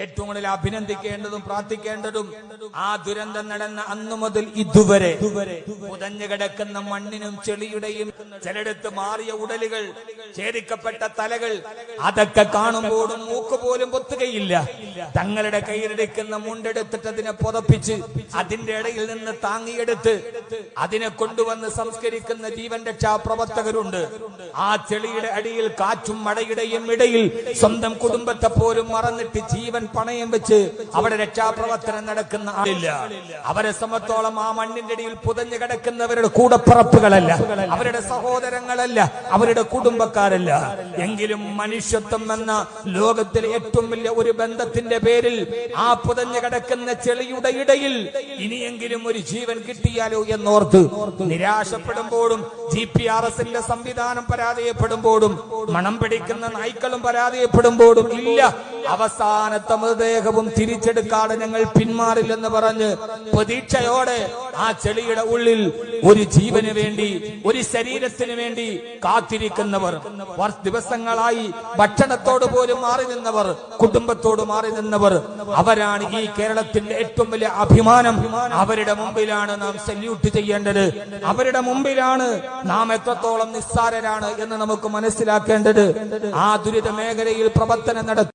ഏറ്റവും കൂടുതൽ അഭിനന്ദിക്കേണ്ടതും പ്രാർത്ഥിക്കേണ്ടതും ആ ദുരന്തം നടന്ന അന്നു മുതൽ ഇതുവരെ പുതഞ്ഞു കിടക്കുന്ന മണ്ണിനും ചെളിയുടെയും ചിലടത്ത് മാറിയ ഉടലുകൾ, ഛേദിക്കപ്പെട്ട തലകൾ, അതൊക്കെ കാണുമ്പോഴും മൂക്ക് പോലും പൊത്തുകയില്ല. തങ്ങളുടെ കയ്യിലെടുക്കുന്ന മുണ്ടെടുത്തിട്ട് അതിനെ പുതപ്പിച്ച് അതിന്റെ ഇടയിൽ നിന്ന് താങ്ങിയെടുത്ത് അതിനെ കൊണ്ടുവന്ന് സംസ്കരിക്കുന്ന ജീവൻ രക്ഷാ പ്രവർത്തകരുണ്ട്. ആ ചെളിയുടെ അടിയിൽ കാറ്റും മഴയുടെയും ഇടയിൽ സ്വന്തം കുടുംബത്തെ പോലും മറന്നിട്ട് ജീവൻ പണയം വെച്ച് അവിടെ രക്ഷാപ്രവർത്തനം നടക്കുന്ന ആളില്ല. അവരെ സംബന്ധിച്ചോളം ആ മണ്ണിന്റെ ഇടയിൽ പുതഞ്ഞു കിടക്കുന്നവരുടെ കൂടപ്പിറപ്പുകളല്ല, അവരുടെ സഹോദരങ്ങളല്ല, അവരുടെ കുടുംബക്കാരല്ല. എങ്കിലും മനുഷ്യത്വം എന്ന ലോകത്തിലെ ഏറ്റവും വലിയ ഒരു ബന്ധത്തിന്റെ പേരിൽ ആ പുതഞ്ഞു കിടക്കുന്ന ചെളിയുടെ ഇടയിൽ ഇനിയെങ്കിലും ഒരു ജീവൻ കിട്ടിയാലോ എന്നോർത്ത് നിരാശപ്പെടുമ്പോഴും GPRSന്റെ സംവിധാനം പരാജയപ്പെടുമ്പോഴും മണം പിടിക്കുന്ന നായ്ക്കളും പരാജയപ്പെടുമ്പോഴും ഇല്ല, അവസാനത്തെ മൃതദേഹവും തിരിച്ചെടുക്കാതെ ഞങ്ങൾ പിന്മാറില്ലെന്ന് പറഞ്ഞ് പ്രതീക്ഷയോടെ ആ ചെളിയുടെ ഉള്ളിൽ ഒരു ജീവന് വേണ്ടി, ഒരു ശരീരത്തിന് വേണ്ടി കാത്തിരിക്കുന്നവർ, ദിവസങ്ങളായി ഭക്ഷണത്തോട് പോലും മാറി നിന്നവർ, കുടുംബത്തോട് മാറി നിന്നവർ, അവരാണ് ഈ കേരളത്തിന്റെ ഏറ്റവും വലിയ അഭിമാനം. അവരുടെ മുമ്പിലാണ് നാം സല്യൂട്ട് ചെയ്യേണ്ടത്. അവരുടെ മുമ്പിലാണ് നാം എത്രത്തോളം നിസ്സാരരാണ് എന്ന് നമുക്ക് മനസ്സിലാക്കേണ്ടത്. ആ ദുരിത മേഖലയിൽ പ്രവർത്തനം നടത്തി